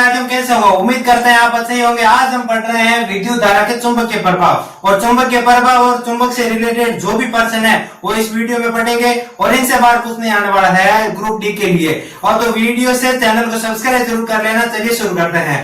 साथियों, कैसे हो? उम्मीद करते हैं आप अच्छे ही होंगे। आज हम पढ़ रहे हैं विद्युत धारा के चुंबकीय प्रभाव और चुंबकीय प्रभाव और चुंबक से रिलेटेड जो भी पर्सन है वो इस वीडियो में पढ़ेंगे और इनसे बाहर कुछ नहीं आने वाला है ग्रुप डी के लिए। और तो वीडियो से चैनल को सब्सक्राइब जरूर कर लेना। चलिए शुरू करते हैं।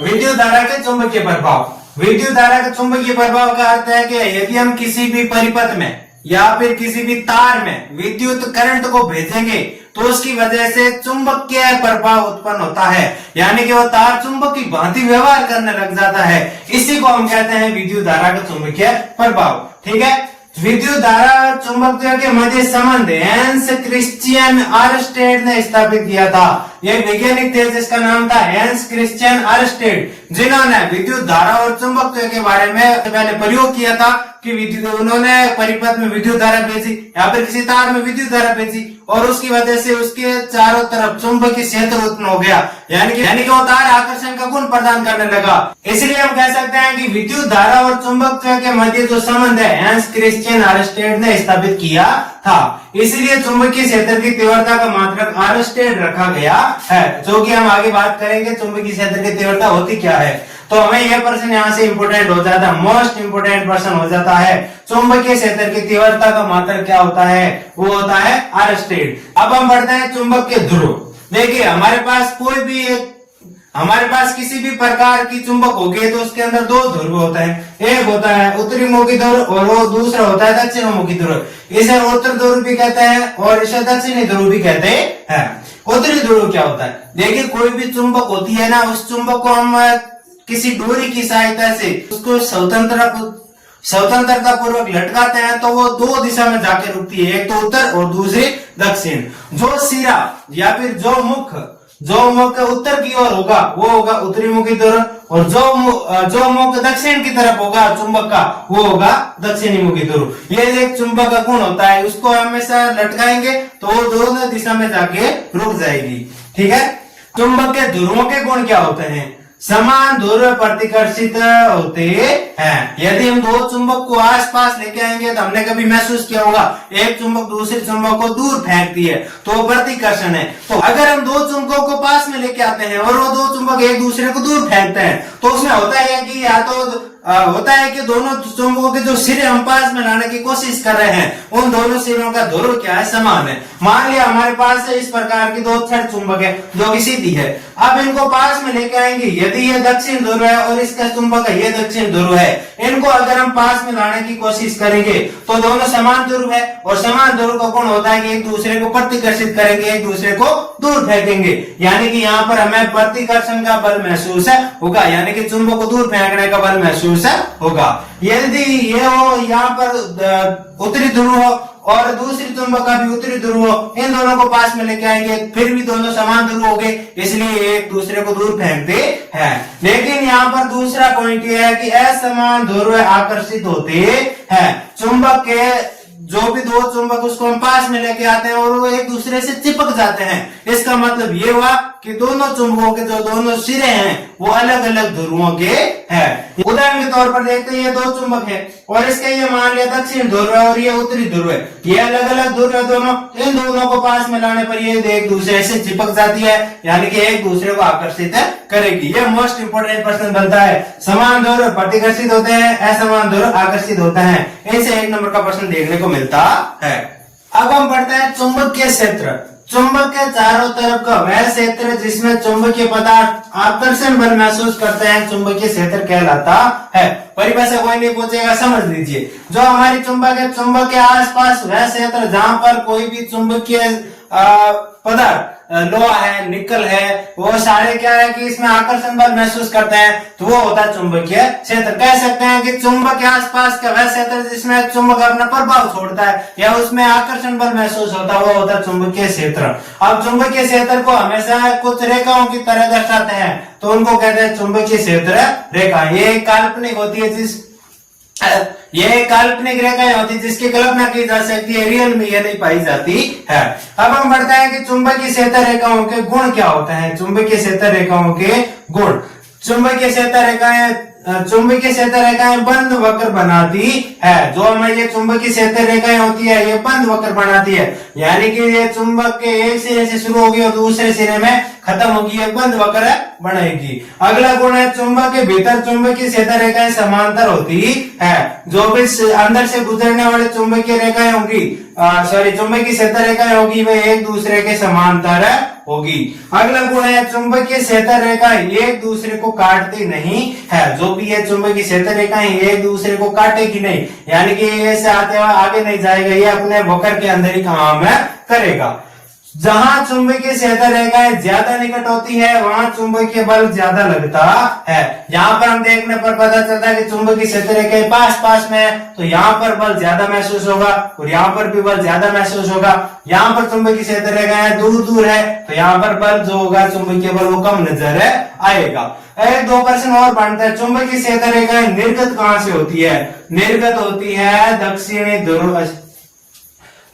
विद्युत धारा के चुंबकीय प्रभाव। विद्युत धारा के चुंबकीय प्रभाव का अर्थ है कि यदि हम किसी भी परिपथ में या फिर किसी भी तार में विद्युत करंट को भेजेंगे तो उसकी वजह से चुंबकीय प्रभाव उत्पन्न होता है, यानी कि वो तार चुंबक की भांति व्यवहार करने लग जाता है। इसी को हम कहते हैं विद्युत धारा का चुंबकीय प्रभाव। ठीक है। विद्युत धारा और चुंबकत्व के मध्य संबंध हैंस क्रिश्चियन आर्स्टेड ने स्थापित किया था। यह वैज्ञानिक थे जिसका नाम था हैंस क्रिश्चियन आर्स्टेड, जिन्होंने विद्युत धारा और चुंबकत्व के बारे में पहले प्रयोग किया था कि उन्होंने परिपथ में विद्युत धारा भेजी या फिर किसी तार में विद्युत धारा भेजी और उसकी वजह से उसके चारों तरफ चुंबकीय क्षेत्र उत्पन्न हो गया, यानी कि वो तार आकर्षण का गुण प्रदान करने लगा। इसलिए हम कह सकते हैं कि विद्युत धारा और चुंबकत्व के मध्य जो संबंध है हैंस क्रिश्चियन आर्स्टेड ने स्थापित किया था। इसलिए चुंबकीय क्षेत्र की तीव्रता का मात्रक आर्स्टेड रखा गया है, जो कि हम आगे बात करेंगे चुंबकीय क्षेत्र की तीव्रता होती क्या है। तो हमें यह प्रश्न यहाँ से इंपोर्टेंट हो जाता है, मोस्ट इंपोर्टेंट प्रश्न हो जाता है। चुंबकीय क्षेत्र की तीव्रता का मात्रक क्या होता है? वो होता है आर्स्टेड। अब हम बढ़ते हैं चुंबक के ध्रुव। देखिए हमारे पास किसी भी प्रकार की चुंबक होगी तो उसके अंदर दो ध्रुव होते हैं। एक होता है उत्तरी मुखी ध्रुव और वो दूसरा होता है दक्षिण मुखी ध्रुव। इसे उत्तर ध्रुव भी कहते हैं और इसे दक्षिणी ध्रुव भी कहते हैं। उत्तरी ध्रुव क्या होता है? देखिए कोई भी चुंबक होती है ना, उस चुंबक को हम किसी डोरी की सहायता से उसको स्वतंत्रता पूर्वक लटकाते हैं तो वो दो दिशा में जाके रुकती है, एक तो उत्तर और दूसरी दक्षिण। जो सिरा या फिर जो मुख उत्तर की ओर होगा वो होगा उत्तरी मुखी ध्रुव और जो मुख दक्षिण की तरफ होगा चुंबक का वो होगा दक्षिणी मुखी ध्रुव। ये एक चुंबक का गुण होता है, उसको हमेशा लटकाएंगे तो वो दोनों दिशा में जाके रुक जाएगी। ठीक है। चुंबक के ध्रुवों के गुण क्या होते हैं? समान ध्रुव प्रतिकर्षित होते हैं। यदि हम दो चुंबक को आसपास लेके आएंगे तो हमने कभी महसूस किया होगा एक चुंबक दूसरे चुंबक को दूर फेंकती है तो प्रतिकर्षण है। तो अगर हम दो चुंबकों को पास में लेके आते हैं और वो दो चुंबक एक दूसरे को दूर फेंकते हैं तो उसमें होता है कि या तो होता है कि दोनों चुंबकों के जो सिरे हम पास में लाने की कोशिश कर रहे हैं उन दोनों सिरों का ध्रुव क्या है? समान है। मान लिया हमारे पास इस प्रकार की दो छड़ चुंबक है जो कि सीधी है। अब इनको पास में लेके आएंगे, यदि ये दक्षिण ध्रुव है और इसका चुंबक है ये दक्षिण ध्रुव है, इनको अगर हम पास में लाने की कोशिश करेंगे तो दोनों समान ध्रुव है और समान ध्रुव का गुण होता है कि एक दूसरे को प्रतिकर्षित करेंगे, एक दूसरे को दूर फेंकेंगे, यानी कि यहाँ पर हमें प्रतिकर्षण का बल महसूस होगा, यानी कि चुंबक को दूर फेंकने का बल महसूस होगा। यदि ये हो यहाँ पर उत्तरी ध्रुव हो और दूसरी चुंबक का भी उत्तरी ध्रुव हो, इन दोनों को पास में लेके आएंगे फिर भी दोनों समान ध्रुव हो गए, इसलिए एक दूसरे को दूर फेंकते हैं। लेकिन यहाँ पर दूसरा पॉइंट यह है कि असमान ध्रुव आकर्षित होते हैं। चुंबक के जो भी दो चुंबक उसको हम पास में लेके आते हैं और वो एक दूसरे से चिपक जाते हैं। इसका मतलब ये हुआ कि दोनों चुंबकों के जो दोनों सिरे हैं वो अलग अलग ध्रुवों के हैं। उदाहरण के तौर पर देखते हैं ये दो चुंबक है और इसके ये मान लिया दक्षिण ध्रुव है और ये उत्तरी ध्रुव है, ये अलग अलग ध्रुव है दोनों। इन दोनों को पास में लाने पर ये एक दूसरे से चिपक जाती है, यानी कि एक दूसरे को आकर्षित करेगी। ये मोस्ट इंपोर्टेंट प्रश्न बनता है। समान ध्रुव प्रतिकर्षित होते हैं, असमान ध्रुव आकर्षित होता है। इनसे एक नंबर का प्रश्न देखने को मिलता है। अब हम पढ़ते हैं चुंबकीय क्षेत्र। चुंबक के चारों तरफ का वह क्षेत्र जिसमें चुंबकीय पदार्थ आकर्षण बल महसूस करते हैं चुंबकीय क्षेत्र कहलाता है। परिभाषा कोई नहीं पूछेगा, समझ लीजिए। जो हमारी चुंबक के आसपास वह क्षेत्र जहां पर कोई भी चुंबकीय पदार्थ लोहा है, निकल है, वो सारे क्या है कि इसमें आकर्षण बल महसूस करते हैं तो वो होता है चुंबकीय क्षेत्र। कह सकते हैं कि चुंबक के आसपास का वह क्षेत्र जिसमें चुंबक अपना प्रभाव छोड़ता है या उसमें आकर्षण बल महसूस होता है वो होता है चुंबकीय क्षेत्र। अब चुंबकीय क्षेत्र को हमेशा कुछ रेखाओं की तरह दर्शाते हैं तो उनको कहते हैं चुंबकीय क्षेत्र रेखा। ये काल्पनिक होती है ये काल्पनिक रेखाएं होती है जिसकी कल्पना की जा सकती है, रियल में ये नहीं पाई जाती है। अब हम बढ़ते हैं कि चुंबकीय क्षेत्र रेखाओं के गुण क्या होते हैं। चुंबकीय क्षेत्र रेखाओं के गुण। चुंबकीय क्षेत्र रेखाएं चुंबकीय क्षेत्र रेखाएं बंद वक्र बनाती है। जो हमारी ये चुंबकीय क्षेत्र रेखाएं होती है ये बंद वक्र बनाती है, यानी कि ये चुंबक के एक सिरे से शुरू होगी और दूसरे सिरे में खत्म होगी, ये बंद वक्र बनाएगी। अगला गुण है चुंबक के भीतर चुंबकीय क्षेत्र रेखाएं समांतर होती है। जो भी अंदर से गुजरने वाले चुंबकीय रेखाएं होंगी, चुंबकीय क्षेत्र रेखाएं होगी, वे एक दूसरे के समांतर होगी। अगला गुण है चुंबकीय क्षेत्र रेखाएं एक दूसरे को काटती नहीं है। जो भी है चुंबकीय क्षेत्र रेखाएं एक दूसरे को काटेगी नहीं, यानी कि ऐसे आते हुए आगे नहीं जाएगा, ये अपने वक्र के अंदर ही काम करेगा। जहां चुंबकीय क्षेत्र रेखाएं ज्यादा निकट होती है वहां चुंबकीय बल ज्यादा लगता है। यहाँ पर हम देखने पर पता चलता है कि चुंबकीय क्षेत्र रेखाएं पास पास में है तो यहाँ पर बल ज्यादा महसूस होगा और यहाँ पर भी बल ज्यादा महसूस होगा। यहाँ पर चुंबकीय क्षेत्र रेखाएं दूर दूर है तो यहाँ पर बल जो होगा चुंबकीय बल वो कम नजर आएगा। 1-2% और बनता है, चुंबकीय क्षेत्र रेखाएं निर्गत कहाँ से होती है? निर्गत होती है दक्षिणी ध्रुव,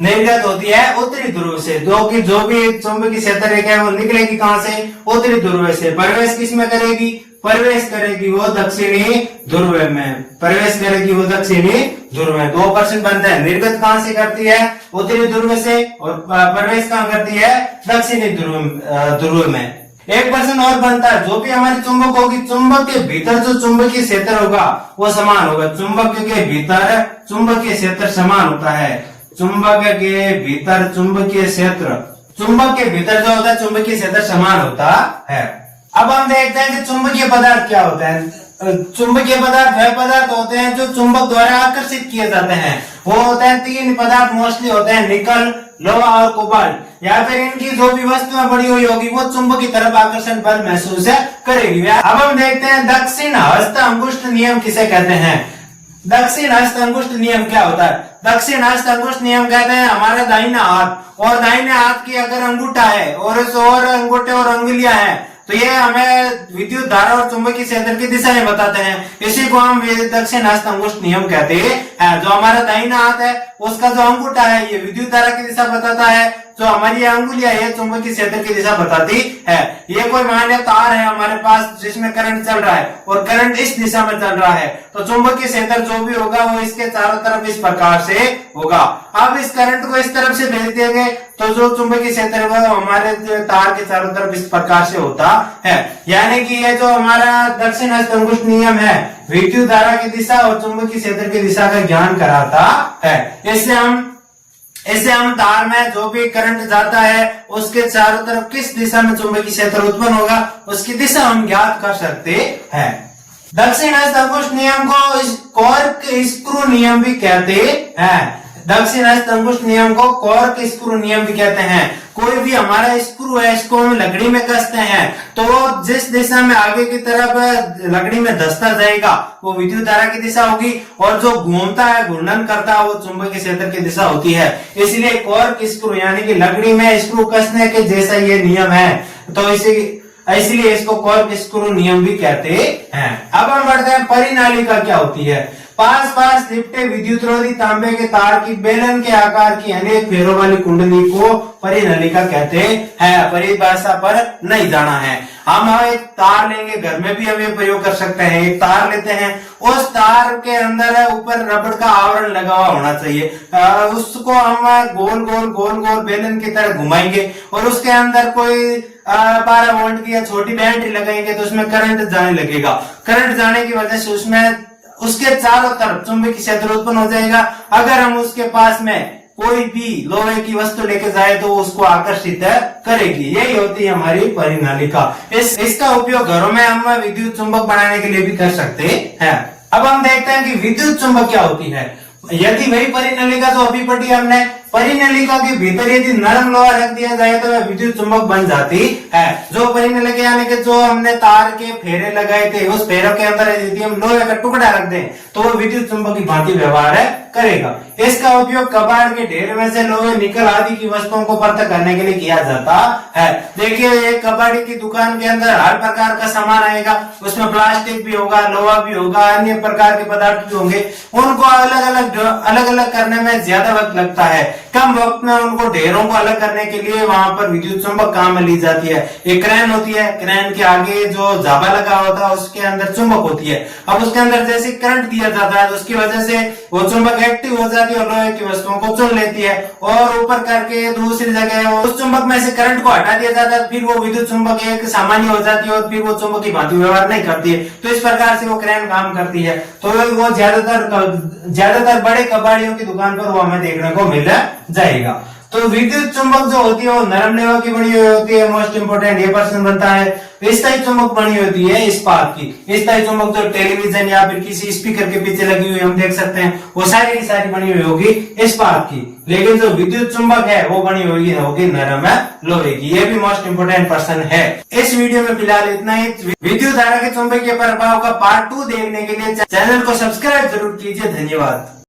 निर्गत होती है उत्तरी ध्रुव से। जो भी चुंबकीय क्षेत्र रेखा है वो निकलेगी कहां से? उत्तरी ध्रुव से। प्रवेश किस में करेगी? प्रवेश करेगी वो दक्षिणी ध्रुव में, प्रवेश करेगी वो दक्षिणी ध्रुव में। 2% बनता है, निर्गत कहां से करती है? उत्तरी ध्रुव से, और प्रवेश कहां करती है? दक्षिणी ध्रुव में। 1% और बनता है, जो भी हमारी चुंबक होगी, चुंबक के भीतर जो चुंबकीय क्षेत्र होगा वो समान होगा। चुंबक के भीतर चुंबकीय क्षेत्र समान होता है। चुंबक के भीतर चुंबकीय क्षेत्र, चुंबक के भीतर जो होता है चुंबकीय क्षेत्र समान होता है। अब हम देखते हैं कि चुंबकीय पदार्थ क्या होता है। चुंबकीय पदार्थ वह पदार्थ होते हैं जो चुंबक द्वारा आकर्षित किए जाते हैं। वो होते हैं 3 पदार्थ मोस्टली होते हैं, निकल, लोहा और कोबाल्ट। या फिर इनकी जो भी वस्तुएं बड़ी हुई होगी वो चुंबक की तरफ आकर्षण बल महसूस करेगी। अब हम देखते हैं दक्षिण हस्त अंगुष्ठ नियम किसे कहते हैं। दक्षिण हस्त अंगुष्ठ नियम क्या होता है? दक्षिण हस्त अंगुष्ठ नियम कहते हैं हमारा दाहिना हाथ, और दाहिने हाथ की अगर अंगूठा है और अंगूठे और अंगुलियां हैं तो ये हमें विद्युत धारा और चुंबकीय क्षेत्र की दिशाएं बताते हैं। इसी को हम दक्षिण हस्त अंगुष्ठ नियम कहते हैं। जो हमारा दाहिना हाथ है उसका जो अंगूठा है ये विद्युत धारा की दिशा बताता है, जो हमारी अंगुलियां है चुंबकीय क्षेत्र की दिशा बताती है। ये कोई मान लिया तार है हमारे पास जिसमें करंट चल रहा है और करंट इस दिशा में चल रहा है, तो चुंबकीय क्षेत्र जो भी होगा वो इसके चारों तरफ इस प्रकार से होगा। अब इस करंट को इस तरफ से भेज देंगे तो जो चुंबकीय क्षेत्र है वो हमारे तार के चारों तरफ इस प्रकार से होता है। यानी कि ये जो हमारा दक्षिण हस्त अंगुष्ठ नियम है विद्युत धारा की दिशा और चुंबकीय क्षेत्र की दिशा का ज्ञान कराता है। इससे हम तार में जो भी करंट जाता है उसके चारों तरफ किस दिशा में चुंबकीय क्षेत्र उत्पन्न होगा उसकी दिशा हम ज्ञात कर सकते हैं। दक्षिण हस्त अंगुष्ठ नियम को कॉर्क स्क्रू नियम भी कहते हैं। दक्षिण हस्त अंगुष्ठ नियम को कॉर्क स्क्रू नियम भी कहते हैं। कोई भी हमारा स्क्रू है इसको हम लकड़ी में कसते हैं तो जिस दिशा में आगे की तरफ लकड़ी में धंसता जाएगा वो विद्युत धारा की दिशा होगी, और जो घूमता है घूर्णन करता है वो चुंबकीय क्षेत्र की दिशा होती है। इसलिए कॉर्क स्क्रू यानी कि लकड़ी में स्क्रू कसने के जैसा ये नियम है, तो इसलिए इसको कॉर्क स्क्रू नियम भी कहते हैं। अब हम बढ़ते हैं परिनालिका क्या होती है। पास पास लिपटे विद्युतरोधी तांबे के तार की बेलन के आकार की अनेक फेरों वाली कुंडली को परिनालिका कहते हैं। परिभाषा पर नहीं जाना है। हम एक तार लेंगे, घर में भी हम ये प्रयोग कर सकते हैं। एक तार लेते हैं, उस तार के अंदर ऊपर रबड़ का आवरण लगा हुआ होना चाहिए। उसको हम गोल गोल गोल गोल बेलन की तरह घुमाएंगे और उसके अंदर कोई 12 वोल्ट की या छोटी बैटरी लगाएंगे तो उसमें करंट जाने लगेगा। करंट जाने की वजह से उसके चारों तरफ चुंबकीय क्षेत्र उत्पन्न हो जाएगा। अगर हम उसके पास में कोई भी लोहे की वस्तु लेके जाए तो उसको आकर्षित करेगी। यही होती है हमारी परिनालिका। इसका उपयोग घरों में हम विद्युत चुंबक बनाने के लिए भी कर सकते हैं। अब हम देखते हैं कि विद्युत चुंबक क्या होती है। यदि वही परिनालिका जो अभी पढ़ी हमने, परिनालिका के भीतर यदि नरम लोहा रख दिया जाए तो वह विद्युत चुंबक बन जाती है। जो परिनालिका यानी कि जो हमने तार के फेरे लगाए थे उस फेरों के अंदर यदि हम लोहे का टुकड़ा रख दें तो वो विद्युत चुंबक की भांति व्यवहार करेगा। इसका उपयोग कबाड़ के ढेर में से लोहे, निकल आदि की वस्तुओं को पृथक करने के लिए किया जाता है। देखिए एक कबाड़ी की दुकान के अंदर हर प्रकार का सामान आएगा, उसमें प्लास्टिक भी होगा, लोहा भी होगा, अन्य प्रकार के पदार्थ भी होंगे। उनको अलग अलग करने में ज्यादा वक्त लगता है। कम वक्त में उनको ढेरों को अलग करने के लिए वहां पर विद्युत चुंबक काम में ली जाती है। एक क्रेन होती है, क्रेन के आगे जो झाबा लगा होता है उसके अंदर चुंबक होती है। अब उसके अंदर जैसे करंट दिया जाता है तो उसकी वजह से वो चुंबक एक्टिव हो जाती है और लोहे की वस्तुओं को चुन लेती है और ऊपर करके दूसरी जगह उस चुंबक में से करंट को हटा दिया जाता है। फिर वो विद्युत चुंबक एक सामान्य हो जाती है और फिर वो चुंबक की भांति व्यवहार नहीं करती है। तो इस प्रकार से वो क्रेन काम करती है। तो वो ज्यादातर बड़े कबाड़ियों की दुकान पर वो हमें देखने को मिल जाएगा। तो विद्युत चुंबक जो होती है वो नरम लोहे की बनी हुई होती है। मोस्ट इंपोर्टेंट ये प्रश्न बनता है। स्थायी चुंबक बनी होती है इस्पात की। स्थायी चुंबक जो टेलीविजन या फिर किसी स्पीकर के पीछे लगी हुई हम देख सकते हैं वो सारी की सारी बनी हुई होगी इस्पात की। लेकिन जो विद्युत चुंबक है वो बनी हुई होगी नरम लोहे की। ये भी मोस्ट इंपोर्टेंट प्रश्न है। इस वीडियो में फिलहाल इतना ही। विद्युत धारा के चुंबकीय प्रभाव का पार्ट 2 देखने के लिए चैनल को सब्सक्राइब जरूर कीजिए। धन्यवाद।